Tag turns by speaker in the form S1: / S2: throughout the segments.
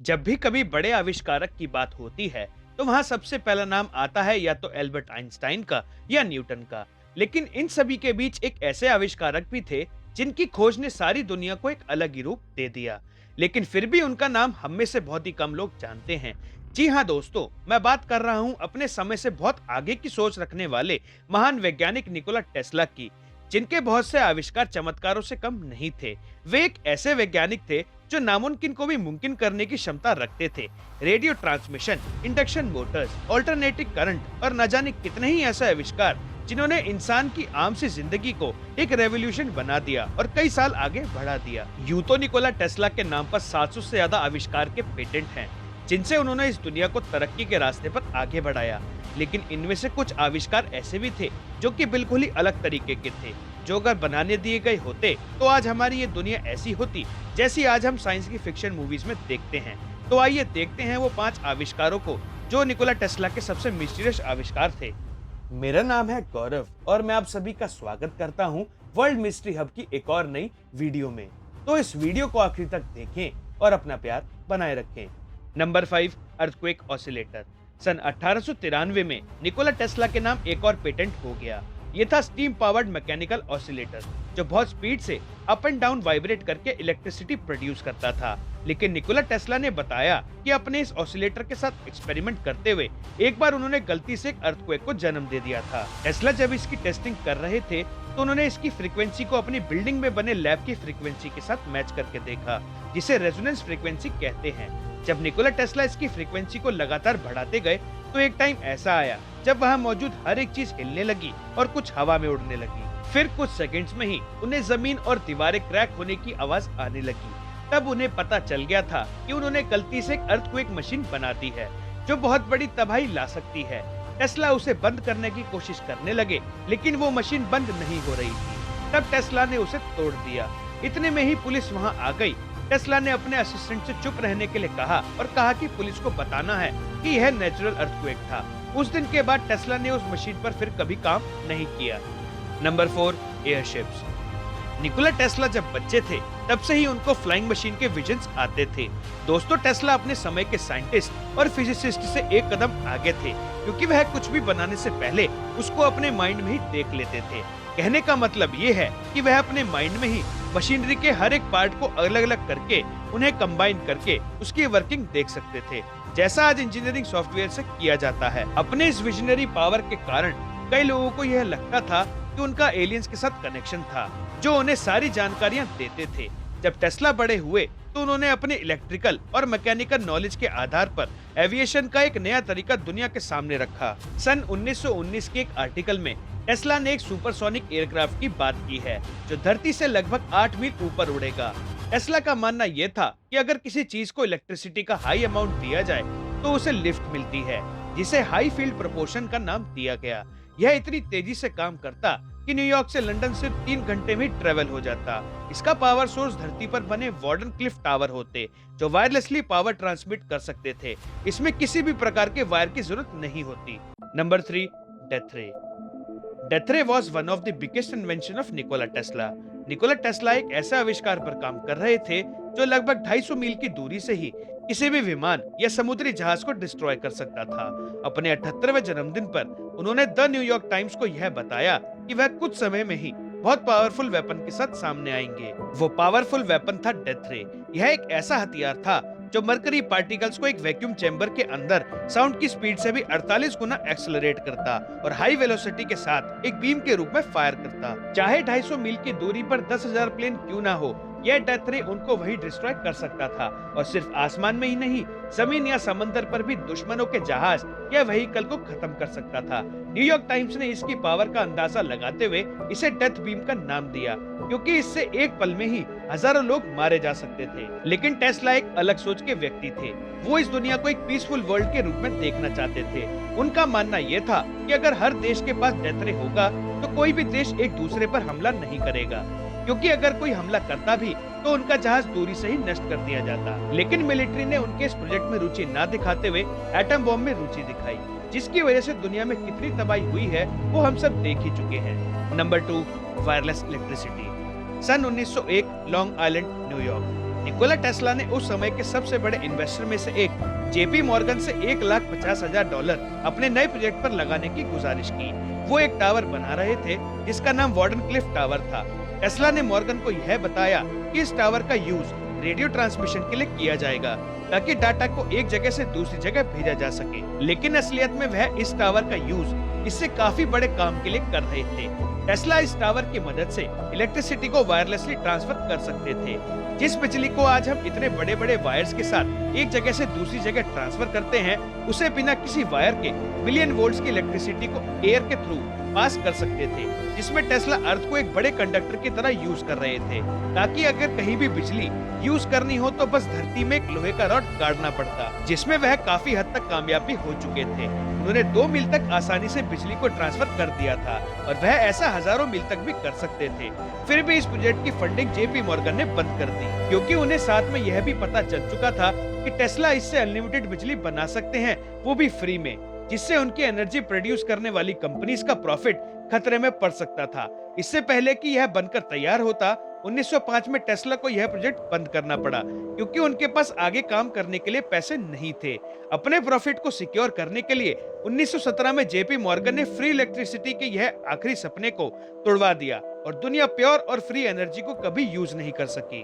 S1: जब भी कभी बड़े आविष्कारक की बात होती है तो वहां सबसे पहला नाम आता है या तो एल्बर्ट आइंस्टाइन का या न्यूटन का। लेकिन इन सभी के बीच एक ऐसे आविष्कारक भी थे जिनकी खोज ने सारी दुनिया को एक अलग ही रूप दे दिया। लेकिन फिर भी उनका नाम हम में से बहुत ही कम लोग जानते हैं। जी हाँ दोस्तों, मैं बात कर रहा हूँ अपने समय से बहुत आगे की सोच रखने वाले महान वैज्ञानिक निकोला टेस्ला की, जिनके बहुत से आविष्कार चमत्कारों से कम नहीं थे। वे एक ऐसे वैज्ञानिक थे जो नामुमकिन को भी मुमकिन करने की क्षमता रखते थे। Radio transmission, induction Motors, alternating current और न जाने कितने ही ऐसे आविष्कार जिन्होंने इंसान की आम सी जिंदगी को एक रेवोल्यूशन बना दिया और कई साल आगे बढ़ा दिया। यूं तो निकोला टेस्ला के नाम पर 700 से ज्यादा आविष्कार के पेटेंट हैं, जिनसे उन्होंने इस दुनिया को तरक्की के रास्ते पर आगे बढ़ाया। लेकिन इनमें से कुछ आविष्कार ऐसे भी थे जो कि बिल्कुल ही अलग तरीके के थे, जो अगर बनाने दिए गए होते तो आज हमारी ये दुनिया ऐसी होती जैसी आज हम साइंस की फिक्शन मूवीज में देखते हैं। तो आइए देखते हैं वो 5 आविष्कारों को जो निकोला टेस्ला के सबसे मिस्टीरियस आविष्कार थे। मेरा नाम है गौरव और मैं आप सभी का स्वागत करता हूँ वर्ल्ड मिस्ट्री हब की एक और नई वीडियो में। तो इस वीडियो को आखिर तक देखें और अपना प्यार बनाए रखें। Number 5, earthquake oscillator. सन 1893 में निकोला टेस्ला के नाम एक और पेटेंट हो गया। ये था स्टीम पावर्ड मैकेनिकल ऑसिलेटर, जो बहुत स्पीड से अप एंड डाउन वाइब्रेट करके इलेक्ट्रिसिटी प्रोड्यूस करता था। लेकिन निकोला टेस्ला ने बताया कि अपने इस ऑसिलेटर के साथ एक्सपेरिमेंट करते हुए एक बार उन्होंने गलती से एक अर्थक्वेक को जन्म दे दिया था। टेस्ला जब इसकी टेस्टिंग कर रहे थे तो उन्होंने इसकी फ्रीक्वेंसी को अपनी बिल्डिंग में बने लैब की फ्रीक्वेंसी के साथ मैच करके देखा, जिसे रेजोनेंस फ्रीक्वेंसी कहते हैं। जब निकोला टेस्ला इसकी फ्रीक्वेंसी को लगातार बढ़ाते गए तो एक टाइम ऐसा आया जब वहाँ मौजूद हर एक चीज हिलने लगी और कुछ हवा में उड़ने लगी। फिर कुछ सेकंड्स में ही उन्हें जमीन और दीवारें क्रैक होने की आवाज आने लगी। तब उन्हें पता चल गया था कि उन्होंने गलती से एक अर्थक्वेक मशीन बना दी है जो बहुत बड़ी तबाही ला सकती है। टेस्ला उसे बंद करने की कोशिश करने लगे, लेकिन वो मशीन बंद नहीं हो रही थी। तब टेस्ला ने उसे तोड़ दिया। इतने में ही पुलिस वहाँ आ गई। टेस्ला ने अपने असिस्टेंट से चुप रहने के लिए कहा और कहा कि पुलिस को बताना है कि यह नेचुरल अर्थक्वेक था। उस दिन के बाद टेस्ला ने उस मशीन पर फिर कभी काम नहीं किया। Number 4, airships. निकोला टेस्ला जब बच्चे थे तब से ही उनको फ्लाइंग मशीन के विजन्स आते थे। दोस्तों, टेस्ला अपने समय के साइंटिस्ट और फिजिसिस्ट से एक कदम आगे थे, क्योंकि वह कुछ भी बनाने से पहले उसको अपने माइंड में ही देख लेते थे। कहने का मतलब ये है कि वह अपने माइंड में ही मशीनरी के हर एक पार्ट को अलग अलग करके उन्हें कंबाइन करके उसकी वर्किंग देख सकते थे, जैसा आज इंजीनियरिंग सॉफ्टवेयर से किया जाता है। अपने इस विजनरी पावर के कारण कई लोगों को यह लगता था कि उनका एलियंस के साथ कनेक्शन था, जो उन्हें सारी जानकारियां देते थे। जब टेस्ला बड़े हुए तो उन्होंने अपने इलेक्ट्रिकल और मैकेनिकल नॉलेज के आधार पर एविएशन का एक नया तरीका दुनिया के सामने रखा। सन 1919 के एक आर्टिकल में टेस्ला ने एक सुपरसोनिक एयरक्राफ्ट की बात की है जो धरती से लगभग 8 मील ऊपर उड़ेगा। टेस्ला का मानना यह था कि अगर किसी चीज को इलेक्ट्रिसिटी का हाई अमाउंट दिया जाए तो उसे लिफ्ट मिलती है, जिसे हाई फील्ड प्रोपोर्शन का नाम दिया गया। यह इतनी तेजी से काम करता कि न्यूयॉर्क से लंदन सिर्फ 3 घंटे में ट्रेवल हो जाता। इसका पावर सोर्स धरती पर बने वार्डन क्लिफ टावर होते, जो वायरलेसली पावर ट्रांसमिट कर सकते थे। इसमें किसी भी प्रकार के वायर की जरूरत नहीं होती। नंबर 3, डेथ रे। डेथ रे was one of the biggest invention of Nikola Tesla. Nikola Tesla एक ऐसे आविष्कार पर काम कर रहे थे जो लगभग 250 मील की दूरी से ही किसी भी विमान या समुद्री जहाज को डिस्ट्रॉय कर सकता था। अपने 78वें जन्मदिन पर उन्होंने द न्यूयॉर्क टाइम्स को यह बताया कि वह कुछ समय में ही बहुत पावरफुल वेपन के साथ सामने आएंगे। वो पावरफुल वेपन था डेथ रे। यह एक ऐसा हथियार था जो मरकरी पार्टिकल्स को एक वैक्यूम चैम्बर के अंदर साउंड की स्पीड से भी 48 गुना एक्सेलरेट करता और हाई वेलोसिटी के साथ एक बीम के रूप में फायर करता। चाहे 250 मील की दूरी पर 10,000 प्लेन क्यों ना हो, यह डेथ रे उनको वही डिस्ट्रॉय कर सकता था। और सिर्फ आसमान में ही नहीं, जमीन या समंदर पर भी दुश्मनों के जहाज या व्हीकल को खत्म कर सकता था। न्यूयॉर्क टाइम्स ने इसकी पावर का अंदाजा लगाते हुए इसे डेथ बीम का नाम दिया, क्योंकि इससे एक पल में ही हजारों लोग मारे जा सकते थे। लेकिन टेस्ला एक अलग सोच के व्यक्ति थे। वो इस दुनिया को एक पीसफुल वर्ल्ड के रूप में देखना चाहते थे। उनका मानना यह था कि अगर हर देश के पास डेथ रे होगा तो कोई भी देश एक दूसरे पर हमला नहीं करेगा, क्योंकि अगर कोई हमला करता भी तो उनका जहाज दूरी से ही नष्ट कर दिया जाता। लेकिन मिलिट्री ने उनके इस प्रोजेक्ट में रुचि न दिखाते हुए एटम बॉम्ब में रुचि दिखाई, जिसकी वजह से दुनिया में कितनी तबाही हुई है वो हम सब देख ही चुके हैं। Number 2, wireless electricity. सन 1901, long island, New York. Nikola Tesla ने उस समय के सबसे बड़े इन्वेस्टर में से एक जेपी मॉर्गन से $1,50,000 अपने नए प्रोजेक्ट पर लगाने की गुजारिश की। वो एक टावर बना रहे थे जिसका नाम वार्डनक्लिफ टावर था। टेस्ला ने मॉर्गन को यह बताया कि इस टावर का यूज रेडियो ट्रांसमिशन के लिए किया जाएगा ताकि डाटा को एक जगह से दूसरी जगह भेजा जा सके। लेकिन असलियत में वह इस टावर का यूज इससे काफी बड़े काम के लिए कर रहे थे। टेस्ला इस टावर की मदद से इलेक्ट्रिसिटी को वायरलेसली ट्रांसफर कर सकते थे। जिस बिजली को आज हम इतने बड़े बड़े वायर्स के साथ एक जगह से दूसरी जगह ट्रांसफर करते हैं, उसे बिना किसी वायर के मिलियन वोल्ट्स की इलेक्ट्रिसिटी को एयर के थ्रू पास कर सकते थे, जिसमें टेस्ला अर्थ को एक बड़े कंडक्टर की तरह यूज कर रहे थे ताकि अगर कहीं भी बिजली यूज करनी हो तो बस धरती में एक लोहे का रॉड गाड़ना पड़ता, जिसमें वह काफी हद तक कामयाबी हो चुके थे। उन्होंने 2 मील तक आसानी से बिजली को ट्रांसफर कर दिया था और वह ऐसा हजारों मील तक भी कर सकते थे। फिर भी इस प्रोजेक्ट की फंडिंग जेपी मॉर्गन ने बंद कर दी, क्योंकि उन्हें साथ में यह भी पता चल चुका था कि टेस्ला इससे अनलिमिटेड बिजली बना सकते हैं, वो भी फ्री में, जिससे उनकी एनर्जी प्रोड्यूस करने वाली कंपनीज का प्रॉफिट खतरे में पड़ सकता था। इससे पहले कि यह बनकर तैयार होता, 1905 में टेस्ला को यह प्रोजेक्ट बंद करना पड़ा, क्योंकि उनके पास आगे काम करने के लिए पैसे नहीं थे। अपने प्रॉफिट को सिक्योर करने के लिए 1917 में जेपी मॉर्गन ने फ्री इलेक्ट्रिसिटी के यह आखिरी सपने को तोड़वा दिया और दुनिया प्योर और फ्री एनर्जी को कभी यूज नहीं कर सकी।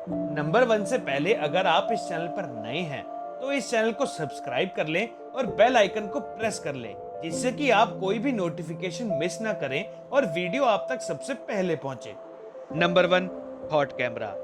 S1: नंबर 1 से पहले अगर आप इस चैनल पर नए हैं तो इस चैनल को सब्सक्राइब कर लें और बेल आइकन को प्रेस कर लें, जिससे कि आप कोई भी नोटिफिकेशन मिस ना करें और वीडियो आप तक सबसे पहले पहुंचे। Number 1, thought camera.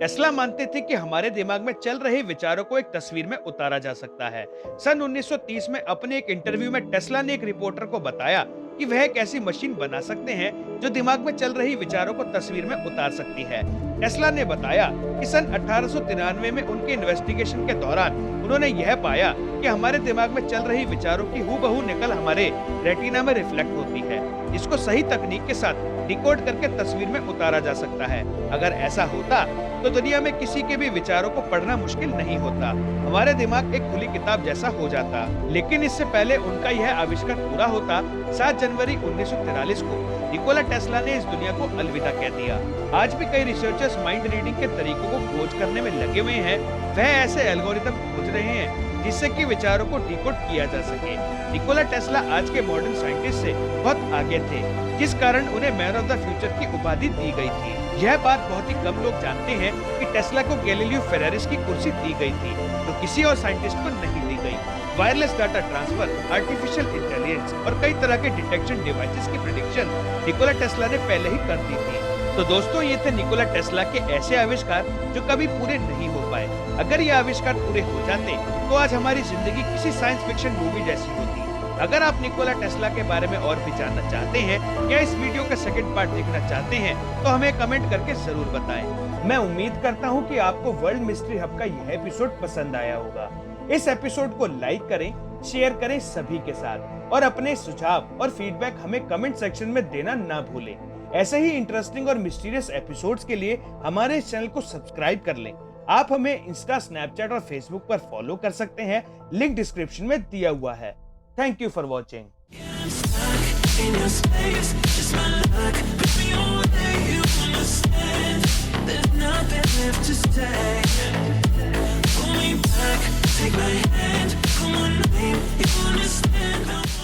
S1: टेस्ला मानते थे कि हमारे दिमाग में चल रहे विचारों को एक तस्वीर में उतारा जा सकता है। सन 1930 में अपने एक इंटरव्यू में टेस्ला ने एक रिपोर्टर को बताया कि वह एक ऐसी मशीन बना सकते हैं जो दिमाग में चल रही विचारों को तस्वीर में उतार सकती है। टेस्ला ने बताया कि सन 1893 में उनके इन्वेस्टिगेशन के दौरान उन्होंने यह पाया कि हमारे दिमाग में चल रही विचारों की हूबहू नकल हमारे रेटिना में रिफ्लेक्ट होती है, जिसको सही तकनीक के साथ डिकोड करके तस्वीर में उतारा जा सकता है। अगर ऐसा होता तो दुनिया में किसी के भी विचारों को पढ़ना मुश्किल नहीं होता, हमारे दिमाग एक खुली किताब जैसा हो जाता। लेकिन इससे पहले उनका यह आविष्कार पूरा होता, 7 जनवरी 1943 को निकोला टेस्ला ने इस दुनिया को अलविदा कह दिया। आज भी कई रिसर्चर्स माइंड रीडिंग के तरीकों को खोज करने में लगे हुए हैं। वह ऐसे एल्गोरिथम खोज रहे हैं जिससे कि विचारों को डिकोड किया जा सके। निकोला टेस्ला आज के मॉडर्न साइंटिस्ट से बहुत आगे थे, जिस कारण उन्हें मैन ऑफ द फ्यूचर की उपाधि दी गई थी। यह बात बहुत ही कम लोग जानते हैं कि टेस्ला को गैलीलियो फेरारिस की कुर्सी दी गई थी, तो किसी और साइंटिस्ट को नहीं दी गई। Wireless data transfer, artificial intelligence और कई तरह के डिटेक्शन डिवाइसेस की प्रेडिक्शन निकोला टेस्ला ने पहले ही कर दी थी। तो दोस्तों, ये थे निकोला टेस्ला के ऐसे आविष्कार जो कभी पूरे नहीं हो पाए। अगर ये आविष्कार पूरे हो जाते तो आज हमारी जिंदगी किसी साइंस फिक्शन मूवी जैसी होती। अगर आप निकोला टेस्ला के बारे में और भी जानना चाहते हैं या इस वीडियो का सेकंड पार्ट देखना चाहते हैं तो हमें कमेंट करके जरूर बताएं। मैं उम्मीद करता हूं कि आपको वर्ल्ड मिस्ट्री हब का यह एपिसोड पसंद आया होगा। इस एपिसोड को लाइक करें, शेयर करें सभी के साथ और अपने सुझाव और फीडबैक हमें कमेंट सेक्शन में देना ना भूलें। ऐसे ही इंटरेस्टिंग और मिस्टीरियस एपिसोड्स के लिए हमारे इस चैनल को सब्सक्राइब कर लें। आप हमें इंस्टा, स्नैपचैट और फेसबुक पर फॉलो कर सकते हैं, लिंक डिस्क्रिप्शन में दिया हुआ है। Thank you for watching.
S2: Take my hand, come on, babe, you understand.